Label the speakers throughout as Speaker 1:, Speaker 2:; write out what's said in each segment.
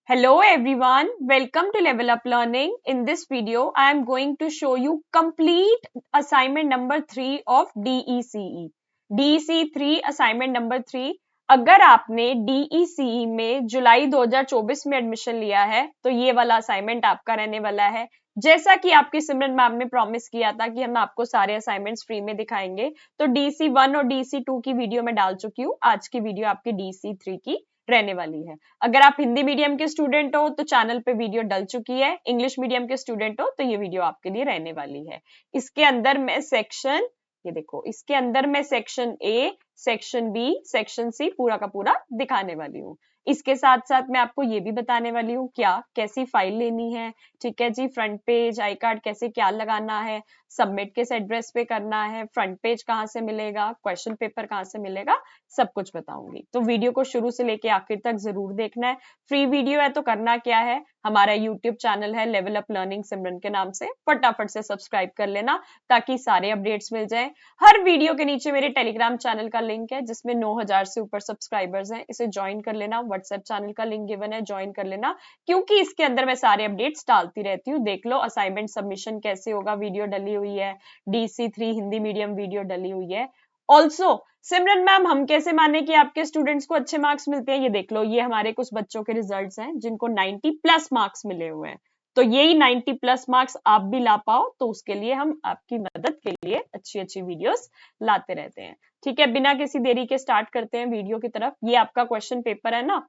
Speaker 1: Hello everyone, welcome to Level Up Learning. In this video, I am going to show you complete assignment number 3 of DECE. DECE 3 assignment number 3. अगर आपने DECE में जुलाई 2024 में admission लिया है तो ये वाला असाइनमेंट आपका रहने वाला है। जैसा कि आपकी सिमरन मैम ने प्रॉमिस किया था कि हम आपको सारे असाइनमेंट्स फ्री में दिखाएंगे, तो DECE 1 और DECE 2 की वीडियो मैं डाल चुकी हूँ। आज की वीडियो आपकी DECE 3 की रहने वाली है। अगर आप हिंदी मीडियम के स्टूडेंट हो तो चैनल पे वीडियो डल चुकी है। इंग्लिश मीडियम के स्टूडेंट हो तो ये वीडियो आपके लिए रहने वाली है। इसके अंदर मैं सेक्शन, ये देखो, इसके अंदर मैं section A, section B, section C पूरा का पूरा दिखाने वाली हूँ। इसके साथ साथ मैं आपको ये भी बताने वाली हूँ क्या कैसी फाइल लेनी है, ठीक है जी। फ्रंट पेज आई कार्ड कैसे क्या लगाना है, सबमिट किस एड्रेस पे करना है, फ्रंट पेज कहाँ से मिलेगा, क्वेश्चन पेपर कहाँ से मिलेगा, सब कुछ बताऊंगी। तो वीडियो को शुरू से लेके आखिर तक जरूर देखना है। फ्री वीडियो है तो करना क्या है, हमारा यूट्यूब चैनल है लेवल अप लर्निंग सिमरन के नाम से, फटाफट से सब्सक्राइब कर लेना ताकि सारे अपडेट्स मिल जाएं। हर वीडियो के नीचे मेरे टेलीग्राम चैनल का लिंक है जिसमें 9000 से ऊपर सब्सक्राइबर्स हैं, इसे ज्वाइन कर लेना। व्हाट्सएप चैनल का लिंक गिवन है, ज्वाइन कर लेना, क्योंकि इसके अंदर मैं सारे अपडेट्स डालती रहती हूँ। देख लो असाइनमेंट सबमिशन कैसे होगा, वीडियो डली हुई है, DC3 हिंदी मीडियम वीडियो डली हुई है। ऑल्सो सिमरन मैम हम कैसे माने कि आपके स्टूडेंट्स को अच्छे मार्क्स मिलते हैं, ये देख लो, ये हमारे कुछ बच्चों के रिजल्ट्स हैं जिनको 90 प्लस मार्क्स मिले हुए हैं। तो यही 90 प्लस मार्क्स आप भी ला पाओ, तो उसके लिए हम आपकी मदद के लिए अच्छी अच्छी वीडियोस लाते रहते हैं। ठीक है, बिना किसी देरी के स्टार्ट करते हैं वीडियो की तरफ। ये आपका क्वेश्चन पेपर है ना,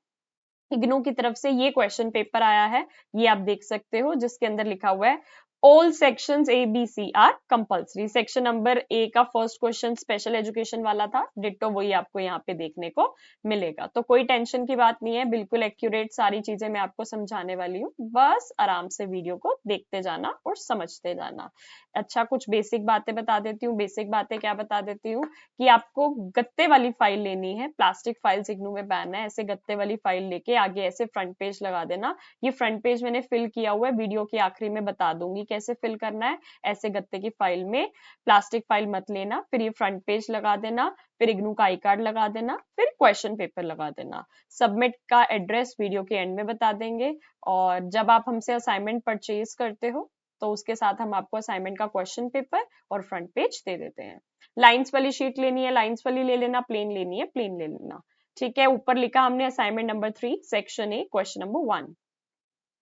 Speaker 1: इग्नू की तरफ से ये क्वेश्चन पेपर आया है, ये आप देख सकते हो, जिसके अंदर लिखा हुआ है all sections A B C are compulsory. Section number A का फर्स्ट क्वेश्चन स्पेशल एजुकेशन वाला था, डिट्टो वही आपको यहाँ पे देखने को मिलेगा। तो कोई टेंशन की बात नहीं है, बिल्कुल एक्यूरेट सारी चीजें मैं आपको समझाने वाली हूँ। बस आराम से वीडियो को देखते जाना और समझते जाना। अच्छा, कुछ बेसिक बातें बता देती हूँ। बेसिक बातें क्या बता देती हूँ कि आपको गत्ते वाली फाइल लेनी है। प्लास्टिक फाइल्स इग्नू में बैन है, ऐसे गत्ते वाली फाइल लेके आगे ऐसे फ्रंट पेज लगा देना। ये फ्रंट पेज मैंने फिल किया हुआ है, वीडियो के आखिरी में बता दूंगी कैसे फिल करना है। ऐसे गत्ते की फाइल में प्लास्टिक फाइल मत लेना, फिर ये फ्रंट पेज लगा देना, फिर इग्नू का आई कार्ड लगा देना, फिर क्वेश्चन पेपर लगा देना। सबमिट का एड्रेस वीडियो के एंड में बता देंगे। और जब आप हमसे असाइनमेंट परचेज करते हो तो उसके साथ हम आपको असाइनमेंट का क्वेश्चन पेपर और फ्रंट पेज दे देते हैं। लाइंस वाली शीट लेनी है, लाइंस वाली ले लेना, प्लेन लेनी है, प्लेन ले लेना। ठीक है, ऊपर लिखा हमने assignment number 3 section A question number 1।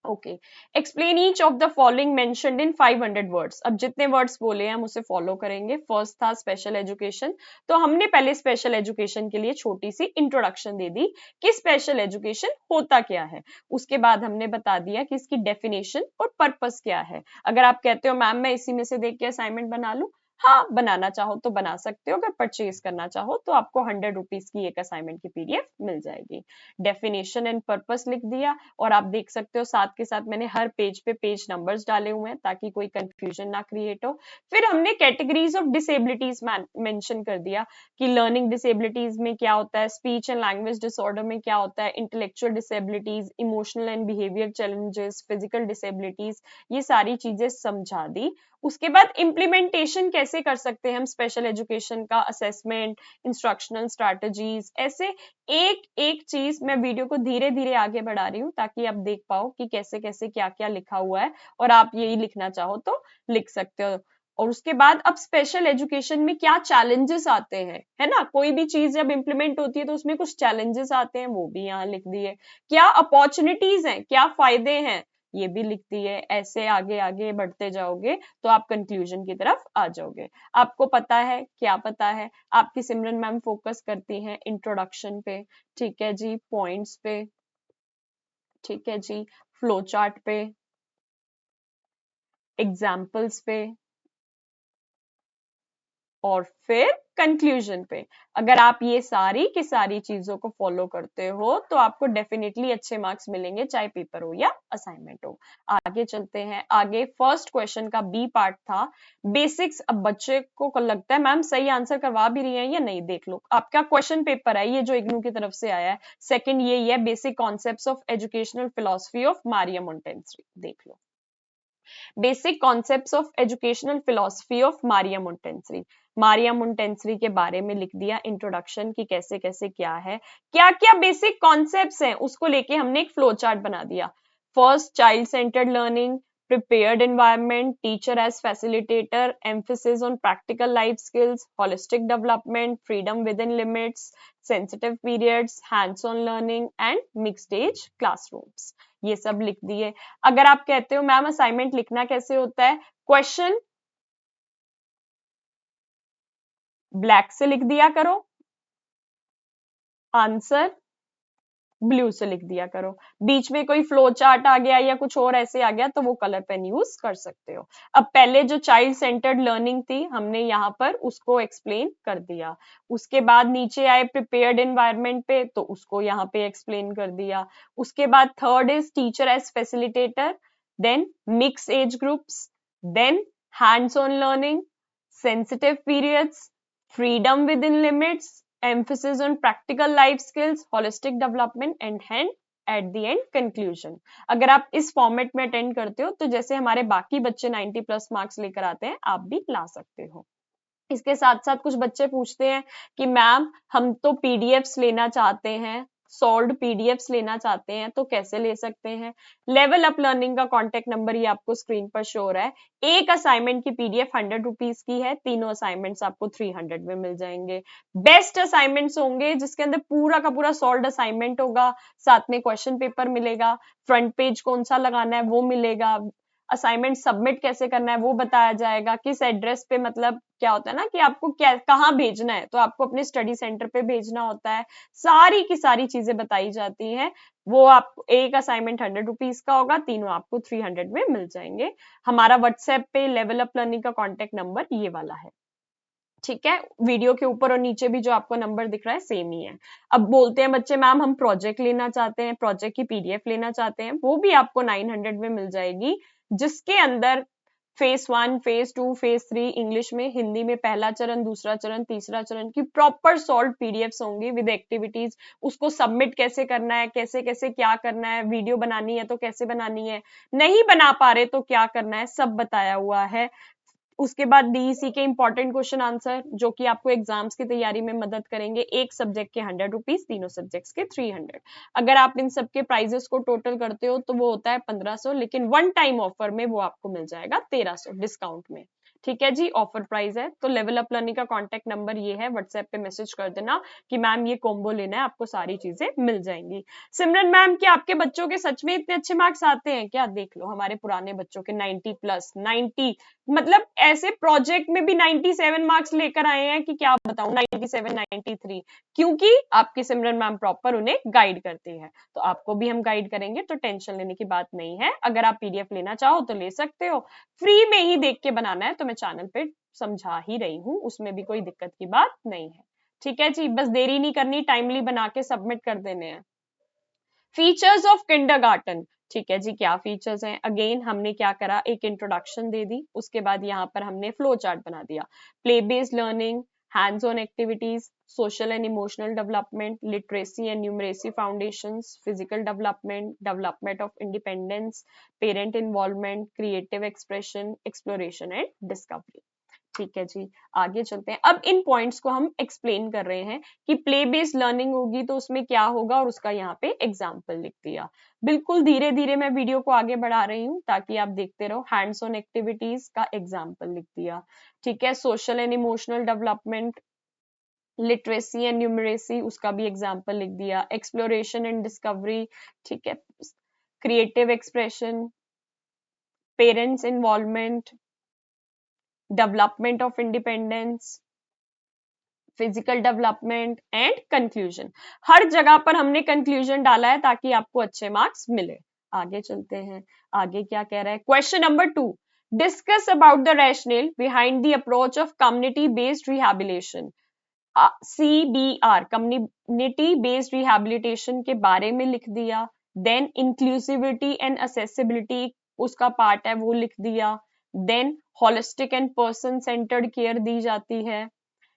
Speaker 1: Okay, explain each of the following mentioned in 500 words. अब जितने वर्ड्स बोले हैं हम उसे फॉलो करेंगे। फर्स्ट था स्पेशल एजुकेशन, तो हमने पहले स्पेशल एजुकेशन के लिए छोटी सी इंट्रोडक्शन दे दी कि स्पेशल एजुकेशन होता क्या है। उसके बाद हमने बता दिया कि इसकी डेफिनेशन और पर्पस क्या है। अगर आप कहते हो मैम मैं इसी में से देख के असाइनमेंट बना लूं, हाँ बनाना चाहो तो बना सकते हो। अगर परचेज करना चाहो तो आपको 100 रुपीज की एक असाइनमेंट की PDF मिल जाएगी। डेफिनेशन एंड पर्पस लिख दिया, और आप देख सकते हो साथ के साथ मैंने हर पेज पे पेज नंबर्स डाले हुए हैं ताकि कोई कंफ्यूजन ना क्रिएट हो। फिर हमने कैटेगरीज ऑफ डिसेबिलिटीज मेंशन कर दिया कि लर्निंग डिसेबिलिटीज में क्या होता है, स्पीच एंड लैंग्वेज डिसऑर्डर में क्या होता है, intellectual disabilities, emotional and behaviour challenges, physical disabilities, ये सारी चीजें समझा दी। उसके बाद इम्प्लीमेंटेशन कैसे कर सकते हैं हम स्पेशल एजुकेशन का, असेसमेंट, इंस्ट्रक्शनल स्ट्रैटेजीज, ऐसे एक एक चीज मैं वीडियो को धीरे धीरे आगे बढ़ा रही हूँ ताकि आप देख पाओ कि कैसे कैसे क्या क्या लिखा हुआ है, और आप यही लिखना चाहो तो लिख सकते हो। और उसके बाद अब स्पेशल एजुकेशन में क्या चैलेंजेस आते हैं, है ना, कोई भी चीज जब इंप्लीमेंट होती है तो उसमें कुछ चैलेंजेस आते हैं, वो भी यहाँ लिख दिए। क्या अपॉर्चुनिटीज हैं, क्या फायदे हैं, ये भी लिख दिए। ऐसे आगे आगे बढ़ते जाओगे तो आप कंक्लूजन की तरफ आ जाओगे। आपको पता है, क्या पता है, आपकी सिमरन मैम फोकस करती हैं इंट्रोडक्शन पे, ठीक है जी, पॉइंट्स पे, ठीक है जी, फ्लो चार्ट पे, एग्जाम्पल्स पे, और फिर कंक्लूजन पे। अगर आप ये सारी की सारी चीजों को फॉलो करते हो तो आपको डेफिनेटली अच्छे मार्क्स मिलेंगे, चाहे पेपर हो या असाइनमेंट हो। आगे चलते हैं। आगे फर्स्ट क्वेश्चन का बी पार्ट था बेसिक्स। अब बच्चे को लगता है मैम सही आंसर करवा भी रही है या नहीं, देख लो आपका क्वेश्चन पेपर है ये जो इग्नू की तरफ से आया है, सेकंड यही है, basic concepts of educational philosophy of Maria Montessori. देख लो, basic concepts of educational philosophy of Maria Montessori. Maria Montessori के बारे में लिख दिया, इंट्रोडक्शन की कैसे कैसे क्या है, क्या क्या बेसिक कॉन्सेप्ट्स हैं उसको लेके हमने एक फ्लो चार्ट बना दिया। First, child centred learning, prepared environment, teacher as facilitator, emphasis on practical life skills, holistic development, freedom within limits, sensitive periods, hands-on learning and mixed age classrooms। ये सब लिख दिए। अगर आप कहते हो मैम असाइनमेंट लिखना कैसे होता है, क्वेश्चन ब्लैक से लिख दिया करो, आंसर ब्लू से लिख दिया करो, बीच में कोई फ्लो चार्ट आ गया या कुछ और ऐसे आ गया तो वो कलर पेन यूज कर सकते हो। अब पहले जो चाइल्ड सेंटर्ड लर्निंग थी हमने यहाँ पर उसको एक्सप्लेन कर दिया, उसके बाद नीचे आए प्रिपेयर्ड एनवायरनमेंट पे तो उसको यहाँ पे एक्सप्लेन कर दिया, उसके बाद third is teacher as facilitator, then mix age groups, then hands on learning, sensitive periods, freedom within limits, emphasis on practical life skills, holistic development and at the end conclusion। अगर आप इस format में attend करते हो तो जैसे हमारे बाकी बच्चे 90 प्लस मार्क्स लेकर आते हैं आप भी ला सकते हो। इसके साथ साथ कुछ बच्चे पूछते हैं कि मैम हम तो पीडीएफ्स लेना चाहते हैं, सॉल्व्ड पीडीएफ्स लेना चाहते हैं तो कैसे ले सकते हैं। लेवल अप लर्निंग का कॉन्टेक्ट नंबर ये आपको स्क्रीन पर शो हो रहा है। एक असाइनमेंट की पीडीएफ 100 रुपीज की है, तीनों असाइनमेंट्स आपको 300 में मिल जाएंगे। बेस्ट असाइनमेंट्स होंगे जिसके अंदर पूरा का पूरा सॉल्व्ड असाइनमेंट होगा, साथ में क्वेश्चन पेपर मिलेगा, फ्रंट पेज कौन सा लगाना है वो मिलेगा, असाइनमेंट सबमिट कैसे करना है वो बताया जाएगा, किस एड्रेस पे, मतलब क्या होता है ना कि आपको क्या कहाँ भेजना है तो आपको अपने स्टडी सेंटर पे भेजना होता है, सारी की सारी चीजें बताई जाती हैं। वो आप एक असाइनमेंट 100 रुपीज का होगा, तीनों आपको 300 में मिल जाएंगे। हमारा व्हाट्सएप पे लेवल अप लर्निंग का कॉन्टेक्ट नंबर ये वाला है, ठीक है। वीडियो के ऊपर और नीचे भी जो आपको नंबर दिख रहा है सेम ही है। अब बोलते हैं बच्चे मैम हम प्रोजेक्ट लेना चाहते हैं, प्रोजेक्ट की पीडीएफ लेना चाहते हैं, वो भी आपको 900 में मिल जाएगी, जिसके अंदर फेज 1, फेज 2, फेज 3 इंग्लिश में, हिंदी में पहला चरण, दूसरा चरण, तीसरा चरण की प्रॉपर सॉल्व पीडीएफ्स होंगी विद एक्टिविटीज। उसको सबमिट कैसे करना है, कैसे कैसे क्या करना है, वीडियो बनानी है तो कैसे बनानी है, नहीं बना पा रहे तो क्या करना है, सब बताया हुआ है। उसके बाद डीईसी के इंपॉर्टेंट क्वेश्चन आंसर जो कि आपको एग्जाम्स की तैयारी में मदद करेंगे, एक सब्जेक्ट के 100 रुपीज, तीनों सब्जेक्ट्स के 300। अगर आप इन सबके प्राइजेस को टोटल करते हो तो वो होता है 1500, लेकिन वन टाइम ऑफर में वो आपको मिल जाएगा 1300 डिस्काउंट में। ठीक है जी, ऑफर प्राइस है। तो लेवल अप लर्निंग का कॉन्टेक्ट नंबर ये है, व्हाट्सएप पे मैसेज कर देना कि मैम ये कॉम्बो लेना है, आपको सारी चीजें मिल जाएंगी। सिमरन मैम क्या आपके बच्चों के सच में इतने अच्छे मार्क्स आते हैं क्या? देख लो हमारे पुराने बच्चों के 90 प्लस 90, मतलब ऐसे प्रोजेक्ट में भी 97 मार्क्स लेकर आए हैं कि क्या बताऊं, 97 93, क्योंकि आपकी सिमरन मैम प्रॉपर उन्हें गाइड करती है। तो आपको भी हम गाइड करेंगे, तो टेंशन लेने की बात नहीं है। अगर आप पीडीएफ लेना चाहो तो ले सकते हो, फ्री में ही देख के बनाना है तो मैं चैनल पे समझा ही रही हूँ, उसमें भी कोई दिक्कत की बात नहीं है। ठीक है जी, बस देरी नहीं करनी, टाइमली बना के सबमिट कर देने हैं। फीचर्स ऑफ किंडरगार्टन, ठीक है जी, क्या फीचर्स हैं? अगेन हमने क्या करा, एक इंट्रोडक्शन दे दी, उसके बाद यहाँ पर हमने फ्लो चार्ट बना दिया। Play based learning, hands on activities, social and emotional development, literacy and numeracy foundations, physical development, development of independence, parent involvement, creative expression, exploration and discovery. ठीक है जी, आगे चलते हैं। अब इन पॉइंट्स को हम एक्सप्लेन कर रहे हैं कि प्ले बेस्ड लर्निंग होगी तो उसमें क्या होगा, और उसका यहाँ पे एग्जाम्पल लिख दिया। बिल्कुल धीरे धीरे मैं वीडियो को आगे बढ़ा रही हूँ ताकि आप देखते रहो। हैंड्स ऑन एक्टिविटीज का एग्जाम्पल लिख दिया, ठीक है। Social and emotional development, literacy and numeracy, उसका भी एग्जाम्पल लिख दिया। एक्सप्लोरेशन एंड डिस्कवरी, ठीक है। Creative expression, parents involvement, development of independence, physical development and conclusion. हर जगह पर हमने कंक्लूजन डाला है ताकि आपको अच्छे मार्क्स मिले। आगे चलते हैं, आगे क्या कह रहा है, question number 2, discuss about the rational behind the approach of community based rehabilitation. CBR, community based rehabilitation के बारे में लिख दिया। देन इंक्लूसिविटी एंड असेसिबिलिटी उसका पार्ट है वो लिख दिया। Then holistic and person centred care दी जाती है।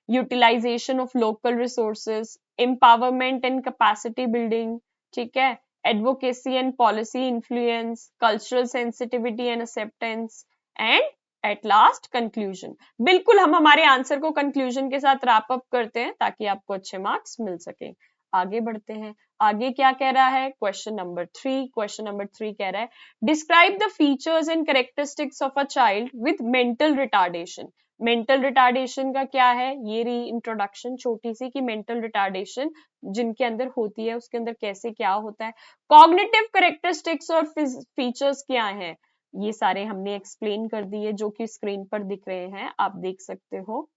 Speaker 1: Utilisation of local resources, empowerment and capacity building, ठीक है। Advocacy and policy influence, cultural sensitivity and acceptance and at last conclusion. बिल्कुल हम हमारे आंसर को कंक्लूजन के साथ रैप अप करते हैं ताकि आपको अच्छे मार्क्स मिल सके। आगे बढ़ते हैं, आगे क्या कह रहा है, क्वेश्चन नंबर 3। क्वेश्चन नंबर 3 कह रहा है describe the features and characteristics of a child with mental retardation. Mental retardation का क्या है, ये री इंट्रोडक्शन छोटी सी कि मेंटल रिटार्डेशन जिनके अंदर होती है उसके अंदर कैसे क्या होता है, कॉग्निटिव कैरेक्टरिस्टिक्स और फीचर्स क्या है, ये सारे हमने एक्सप्लेन कर दिए जो कि स्क्रीन पर दिख रहे हैं, आप देख सकते हो।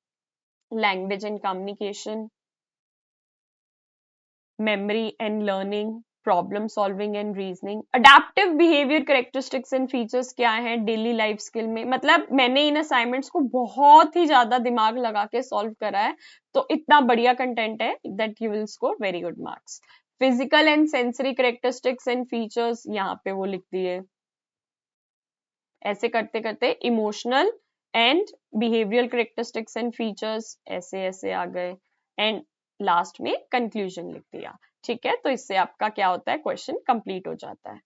Speaker 1: Language and communication, memory and learning, problem solving and reasoning, adaptive behaviour characteristics and features क्या है डेली लाइफ स्किल में। मतलब मैंने इन असाइनमेंट्स को बहुत ही ज्यादा दिमाग लगा के सॉल्व करा है, तो इतना बढ़िया कंटेंट है that you will score very good marks. Physical and sensory characteristics and features यहाँ पे वो लिख दिए। ऐसे करते करते emotional and behavioural characteristics and features ऐसे ऐसे आ गए, एंड लास्ट में कंक्लूजन लिख दिया। ठीक है, तो इससे आपका क्या होता है, क्वेश्चन कंप्लीट हो जाता है।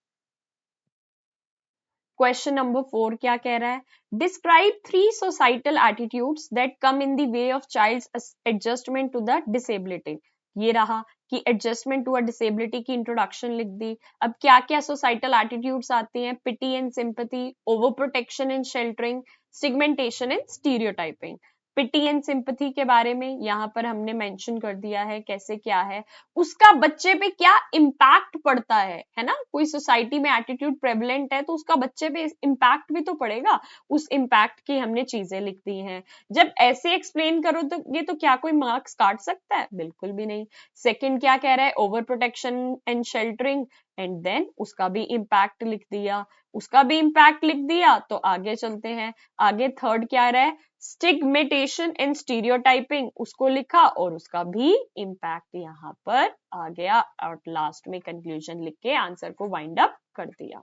Speaker 1: क्वेश्चन नंबर 4 क्या कह रहा है, describe 3 societal attitudes that come in the way of child's adjustment to the disability. ये रहा कि एडजस्टमेंट टू अ डिसेबिलिटी की इंट्रोडक्शन लिख दी। अब क्या क्या सोसाइटल एटीट्यूड्स आती हैं, pity and sympathy, over protection and sheltering, segmentation and stereotyping. Pity and sympathy के बारे में यहाँ पर हमने मेंशन कर दिया है कैसे क्या है, उसका बच्चे पे क्या इम्पैक्ट पड़ता है ना। कोई सोसाइटी में एटीट्यूड प्रेवलेंट है तो उसका बच्चे पे इम्पैक्ट भी तो पड़ेगा, उस इम्पैक्ट की हमने चीजें लिख दी हैं। जब ऐसे एक्सप्लेन करोगे तो क्या कोई मार्क्स काट सकता है, बिल्कुल भी नहीं। सेकंड क्या कह रहा है, over protection and sheltering, and then उसका भी इम्पैक्ट लिख दिया, उसका भी इम्पैक्ट लिख दिया। तो आगे चलते हैं, आगे थर्ड क्या रहा है, स्टिग्मेटेशन एंड स्टीरियोटाइपिंग, उसको लिखा और उसका भी इम्पैक्ट यहाँ पर आ गया, और लास्ट में कंक्लूजन लिख के आंसर को वाइंड अप कर दिया।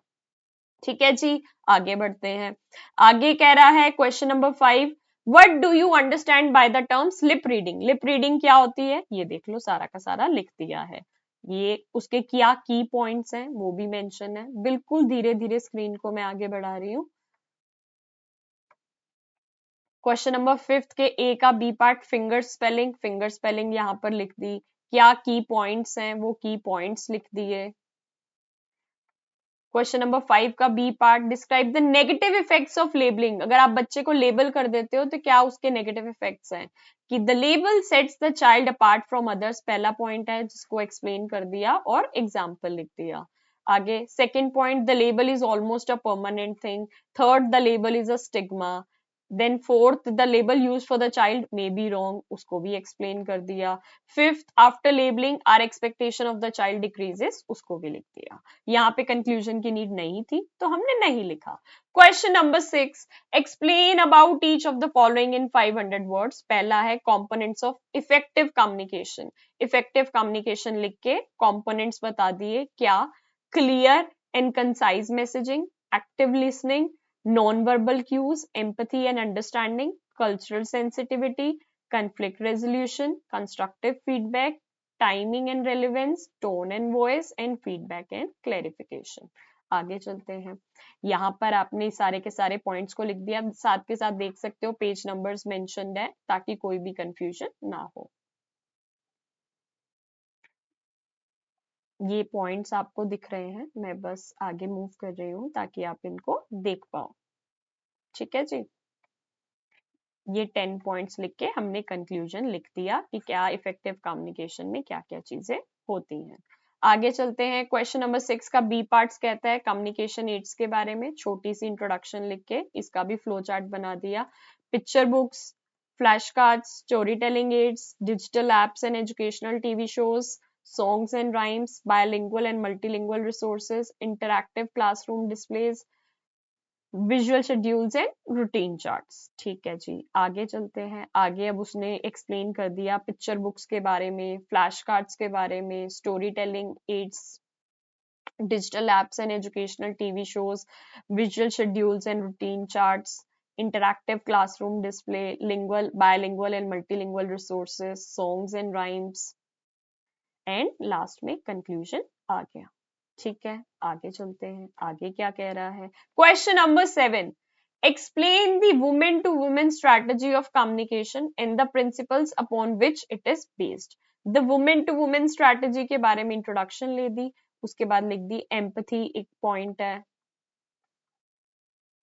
Speaker 1: ठीक है जी, आगे बढ़ते हैं। आगे कह रहा है question number 5, what do you understand by the terms lip reading. Lip reading क्या होती है, ये देख लो, सारा का सारा लिख दिया है। ये उसके क्या की पॉइंट्स हैं वो भी मेंशन है। बिल्कुल धीरे धीरे स्क्रीन को मैं आगे बढ़ा रही हूँ। क्वेश्चन नंबर 5 के ए का B part, finger spelling, finger spelling यहाँ पर लिख दी। क्या की पॉइंट्स हैं वो की पॉइंट्स लिख दिए। क्वेश्चन नंबर 5 का B part, describe the negative effects of labelling. अगर आप बच्चे को लेबल कर देते हो तो क्या उसके नेगेटिव इफेक्ट्स हैं, कि the label sets the child apart from others, पहला पॉइंट है जिसको एक्सप्लेन कर दिया और एग्जाम्पल लिख दिया। आगे second point, the label is almost a permanent thing. Third, the label is a stigma. Then fourth, the label use for the child may be wrong, उसको भी एक्सप्लेन कर दिया। Fifth, after labelling are expectation of the child decreases, उसको भी लिख दिया। यहाँ पे कंक्लूजन की नीड नहीं थी तो हमने नहीं लिखा। Question number 6, explain about each of the following in 500 words. पहला है components of effective communication. Effective communication लिख के कंपोनेंट्स बता दिए, क्या, clear and concise messaging, active listening, non-verbal cues, empathy and understanding, cultural sensitivity, conflict resolution, constructive feedback, timing and relevance, tone and voice, and feedback and clarification. आगे चलते हैं, यहाँ पर आपने सारे के सारे पॉइंट्स को लिख दिया, साथ के साथ देख सकते हो पेज नंबर्स मेंशन्ड है ताकि कोई भी कंफ्यूजन ना हो। ये पॉइंट्स आपको दिख रहे हैं, मैं बस आगे मूव कर रही हूँ ताकि आप इनको देख पाओ। ठीक है जी, ये 10 पॉइंट्स लिख के हमने कंक्लूजन लिख दिया कि क्या इफेक्टिव कम्युनिकेशन में क्या क्या चीजें होती हैं। आगे चलते हैं, क्वेश्चन नंबर 6 का बी पार्ट्स कहता है कम्युनिकेशन एड्स के बारे में, छोटी सी इंट्रोडक्शन लिख के इसका भी फ्लो चार्ट बना दिया। Picture books, flash cards, story telling aids, digital apps and educational TV shows, songs and rhymes, bilingual and multilingual resources, interactive classroom displays, visual schedules and routine charts. ठीक है जी, आगे चलते हैं। आगे अब उसने एक्सप्लेन कर दिया पिक्चर बुक्स के बारे में, फ्लैश कार्ड्स के बारे में, story telling aids, digital apps and educational TV shows, visual schedules and routine charts, interactive classroom display, lingual, bilingual and multilingual resources, songs and rhymes, and last में conclusion आ गया। ठीक है, आगे चलते हैं, आगे क्या कह रहा है। Question number 7, Explain the woman to woman strategy of communication and the principles upon which it is based. The woman to woman strategy के बारे में इंट्रोडक्शन ले दी, उसके बाद लिख दी एम्पथी एक पॉइंट है,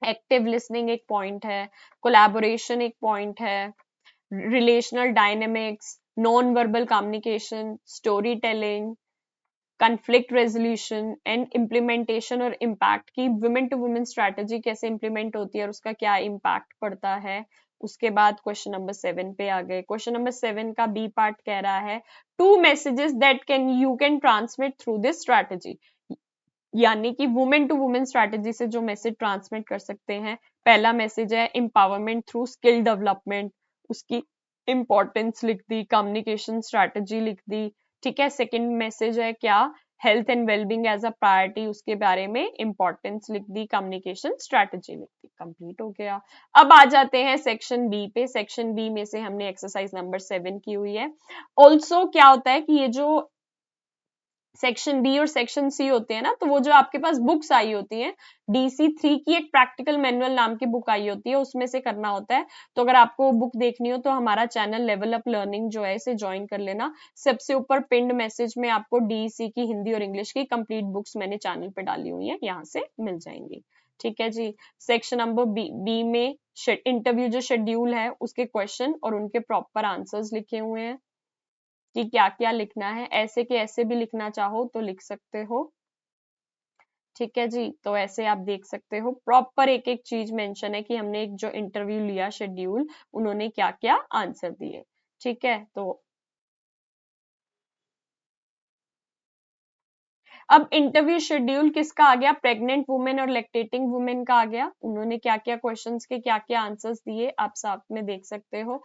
Speaker 1: एक्टिव लिसनिंग एक पॉइंट है, कोलैबोरेशन एक पॉइंट है, relational dynamics, non verbal communication, story telling, conflict resolution and implementation और इम्पैक्ट की वुमेन टू वुमेन स्ट्रैटेजी कैसे इम्प्लीमेंट होती है और उसका क्या इम्पैक्ट पड़ता है। उसके बाद क्वेश्चन नंबर 7 पे आ गए। क्वेश्चन नंबर 7 का बी पार्ट कह रहा है 2 messages that can you can transmit through this strategy, यानी कि वुमेन टू वुमेन स्ट्रैटेजी से जो मैसेज ट्रांसमिट कर सकते हैं। पहला मैसेज है एम्पावरमेंट थ्रू स्किल डेवलपमेंट, उसकी इंपॉर्टेंस लिख दी, कम्युनिकेशन स्ट्रैटेजी लिख दी, ठीक है। सेकंड मैसेज है क्या, health and wellbeing as a priority, उसके बारे में इंपॉर्टेंस लिख दी, कम्युनिकेशन स्ट्रैटेजी लिख दी, कंप्लीट हो गया। अब आ जाते हैं सेक्शन बी पे। सेक्शन बी में से हमने एक्सरसाइज नंबर 7 की हुई है। ऑल्सो क्या होता है कि ये जो सेक्शन बी और सेक्शन सी होते हैं ना, तो वो जो आपके पास बुक्स आई होती हैं, DC3 की एक प्रैक्टिकल मैनुअल नाम की बुक आई होती है, उसमें से करना होता है। तो अगर आपको बुक देखनी हो तो हमारा चैनल लेवल अप लर्निंग जो है इसे ज्वाइन कर लेना। सबसे ऊपर पिंड मैसेज में आपको DEC की हिंदी और इंग्लिश की कंप्लीट बुक्स मैंने चैनल पे डाली हुई है, यहाँ से मिल जाएंगी, ठीक है जी। सेक्शन नंबर बी में इंटरव्यू जो शेड्यूल है उसके क्वेश्चन और उनके प्रॉपर आंसर्स लिखे हुए हैं कि क्या क्या लिखना है। ऐसे के ऐसे भी लिखना चाहो तो लिख सकते हो, ठीक है जी। तो ऐसे आप देख सकते हो प्रॉपर एक एक चीज मेंशन है कि हमने एक जो इंटरव्यू लिया शेड्यूल, उन्होंने क्या क्या आंसर दिए, ठीक है। तो अब इंटरव्यू शेड्यूल किसका आ गया, प्रेग्नेंट वुमेन और लैक्टेटिंग वुमेन का आ गया। उन्होंने क्या क्या क्वेश्चंस के क्या क्या आंसर्स दिए आप साथ में देख सकते हो।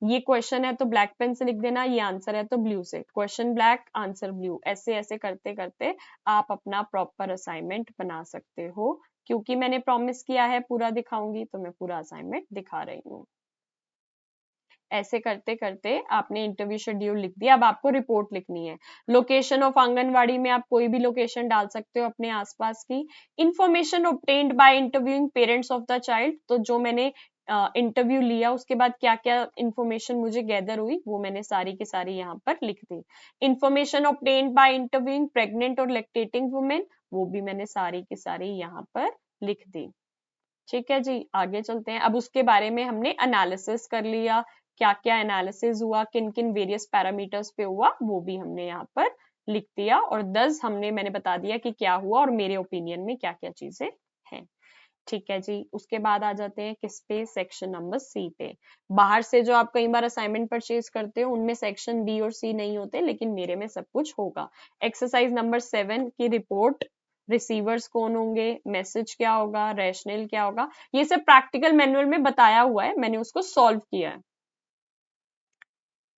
Speaker 1: ये क्वेश्चन है तो ब्लैक पेन से लिख देना, ये आंसर है तो ब्लू से, क्वेश्चन ब्लैक आंसर ब्लू, ऐसे ऐसे करते करते आप अपना प्रॉपर असाइनमेंट बना सकते हो। क्योंकि मैंने प्रॉमिस किया है पूरा दिखाऊंगी तो मैं पूरा असाइनमेंट दिखा रही हूँ। ऐसे करते करते आपने इंटरव्यू शेड्यूल लिख दिया। अब आपको रिपोर्ट लिखनी है। लोकेशन ऑफ आंगनवाड़ी में आप कोई भी लोकेशन डाल सकते हो अपने आसपास की। Information obtained by interviewing parents of the child, तो जो मैंने इंटरव्यू लिया उसके बाद क्या क्या इंफॉर्मेशन मुझे गैदर हुई वो मैंने सारी की सारी यहाँ पर लिख दी। Information obtained by interviewing pregnant और लैक्टेटिंग वुमेन, वो भी मैंने सारी की सारी यहाँ पर लिख दी, ठीक है जी। आगे चलते हैं। अब उसके बारे में हमने एनालिसिस कर लिया, क्या क्या एनालिसिस हुआ, किन किन वेरियस पैरामीटर्स पे हुआ, वो भी हमने यहाँ पर लिख दिया। और 10 मैंने बता दिया कि क्या हुआ और मेरे ओपिनियन में क्या क्या चीजें हैं, ठीक है जी। उसके बाद आ जाते हैं किस पे, सेक्शन नंबर सी पे। बाहर से जो आप कई बार असाइनमेंट परचेज करते हो उनमें सेक्शन बी और सी नहीं होते, लेकिन मेरे में सब कुछ होगा। एक्सरसाइज नंबर 7 की रिपोर्ट, रिसीवर्स कौन होंगे, मैसेज क्या होगा, रैशनल क्या होगा, ये सब प्रैक्टिकल मैनुअल में बताया हुआ है, मैंने उसको सॉल्व किया है,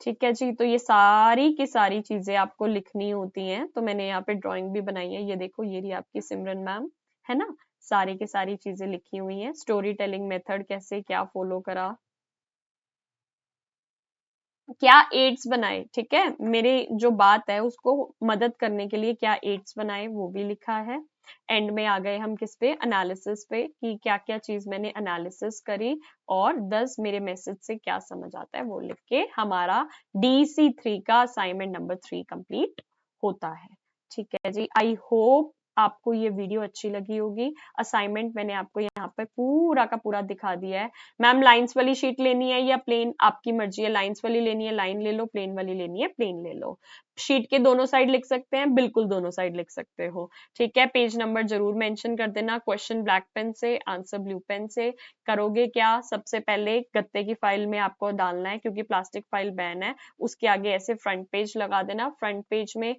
Speaker 1: ठीक है जी। तो ये सारी की सारी चीजें आपको लिखनी होती हैं, तो मैंने यहाँ पे ड्राइंग भी बनाई है, ये देखो ये रही आपकी सिमरन मैम, है ना। सारी की सारी चीजें लिखी हुई हैं, स्टोरी टेलिंग मेथड कैसे क्या फॉलो करा, क्या एड्स बनाए, ठीक है। मेरे जो बात है उसको मदद करने के लिए क्या एड्स बनाए वो भी लिखा है। एंड में आ गए हम किस पे, एनालिसिस पे, कि क्या क्या चीज मैंने एनालिसिस करी और 10 मेरे मैसेज से क्या समझ आता है वो लिख के हमारा DC3 का असाइनमेंट नंबर 3 कंप्लीट होता है, ठीक है जी। आई होप आपको ये वीडियो अच्छी लगी होगी। असाइनमेंट मैंने आपको यहाँ पे पूरा का पूरा दिखा दिया है। मैम लाइंस वाली शीट लेनी है या प्लेन, आपकी मर्जी है, लाइंस वाली लेनी है लाइन ले लो, प्लेन वाली लेनी है प्लेन ले लो। शीट के दोनों साइड लिख सकते हैं, बिल्कुल दोनों साइड लिख सकते हो, ठीक है। पेज नंबर जरूर मेंशन कर देना, क्वेश्चन ब्लैक पेन से, आंसर ब्लू पेन से। करोगे क्या, सबसे पहले गत्ते की फाइल में आपको डालना है क्योंकि प्लास्टिक फाइल बैन है, उसके आगे ऐसे फ्रंट पेज लगा देना। फ्रंट पेज में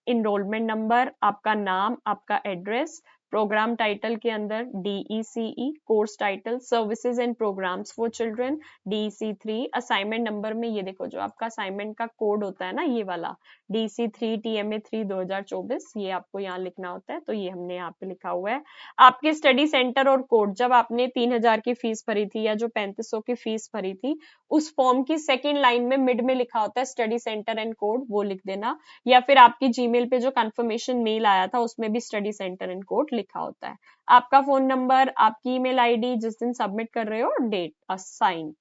Speaker 1: इनरोलमेंट नंबर, आपका नाम, आपका एड्रेस, प्रोग्राम टाइटल के अंदर DECE, course title services and programmes for children, DEC3। Assignment number में ये देखो जो आपका असाइनमेंट का कोड होता है ना, ये वाला DC3 TMA3 2024, ये आपको यहाँ लिखना होता है, तो ये हमने यहाँ पे लिखा हुआ है। आपके स्टडी सेंटर और कोड, जब आपने 3000 की फीस भरी थी या जो 3500 की फीस भरी थी उस फॉर्म की सेकेंड लाइन में मिड में लिखा होता है स्टडी सेंटर एंड कोड, वो लिख देना, या फिर आपकी जीमेल पे जो कंफर्मेशन मेल आया था उसमें भी स्टडी सेंटर एंड कोड लिखा होता है। आपका फोन नंबर, आपकी ईमेल आईडी, जिस दिन सबमिट कर रहे हो, डेट, साइन।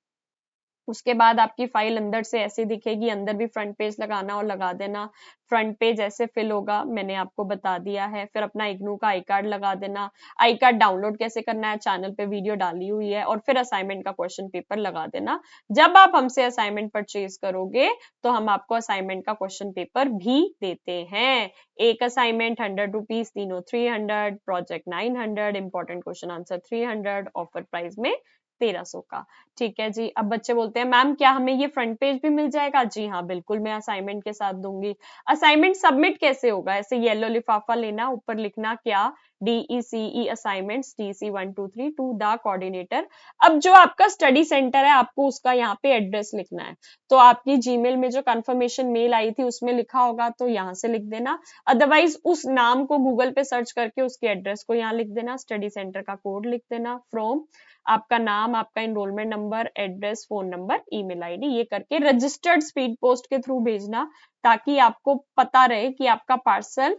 Speaker 1: उसके बाद आपकी फाइल अंदर से ऐसे दिखेगी, अंदर भी फ्रंट पेज लगाना और लगा देना। फ्रंट पेज ऐसे फिल होगा, मैंने आपको बता दिया है। फिर अपना इग्नू का आई कार्ड लगा देना। आई कार्ड डाउनलोड कैसे करना है, चैनल पे वीडियो डाली हुई है। और फिर असाइनमेंट का क्वेश्चन पेपर लगा देना। जब आप हमसे असाइनमेंट परचेज करोगे तो हम आपको असाइनमेंट का क्वेश्चन पेपर भी देते हैं। एक असाइनमेंट 100 रुपीज, तीनों 300, project 900, important question answer 300, offer price में 1300 का। ठीक है जी। अब बच्चे बोलते हैं मैम क्या हमें ये फ्रंट पेज भी मिल जाएगा? जी हाँ बिल्कुल, मैं असाइनमेंट के साथ दूंगी। असाइनमेंट सबमिट कैसे होगा? ऐसे येलो लिफाफा लेना, ऊपर लिखना क्या, DECE assignments DC 123 to the coordinator. अब जो आपका स्टडी सेंटर है आपको उसका यहाँ पे एड्रेस लिखना है। तो आपकी जीमेल में जो कंफर्मेशन मेल आई थी उसमें लिखा होगा तो यहाँ से लिख देना। अदरवाइज उस नाम को गूगल पे सर्च करके उसके एड्रेस को यहाँ लिख देना, स्टडी सेंटर का कोड लिख देना, फ्रॉम आपका नाम, आपका enrolment number, address, phone number, email ID, ये करके रजिस्टर्ड स्पीड पोस्ट के थ्रू भेजना, ताकि आपको पता रहे कि आपका पार्सल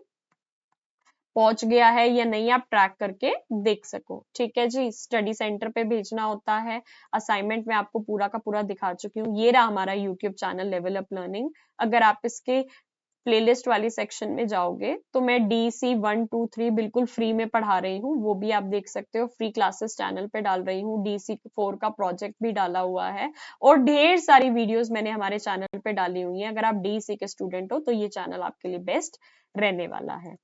Speaker 1: पहुंच गया है या नहीं, आप ट्रैक करके देख सको। ठीक है जी। स्टडी सेंटर पे भेजना होता है। असाइनमेंट में आपको पूरा का पूरा दिखा चुकी हूँ। ये रहा हमारा YouTube channel level up learning. अगर आप इसके प्लेलिस्ट वाली सेक्शन में जाओगे तो मैं DC 1 2 3 बिल्कुल फ्री में पढ़ा रही हूँ, वो भी आप देख सकते हो। फ्री क्लासेस चैनल पे डाल रही हूँ। DC 4 का प्रोजेक्ट भी डाला हुआ है और ढेर सारी वीडियोस मैंने हमारे चैनल पे डाली हुई है। अगर आप DC के स्टूडेंट हो तो ये चैनल आपके लिए बेस्ट रहने वाला है।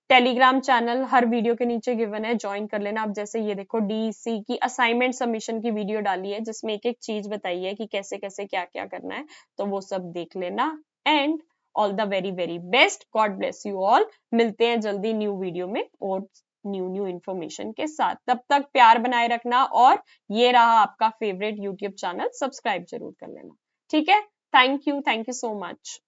Speaker 1: टेलीग्राम चैनल हर वीडियो के नीचे गिवन है, ज्वाइन कर लेना। आप जैसे ये देखो DEC की असाइनमेंट सबमिशन की वीडियो डाली है जिसमें एक एक चीज बताई है कि कैसे कैसे क्या क्या करना है, तो वो सब देख लेना। And all the very very best, God bless you all. मिलते हैं जल्दी न्यू वीडियो में और न्यू इन्फॉर्मेशन के साथ। तब तक प्यार बनाए रखना और ये रहा आपका फेवरेट यूट्यूब चैनल, सब्सक्राइब जरूर कर लेना। ठीक है, थैंक यू सो मच।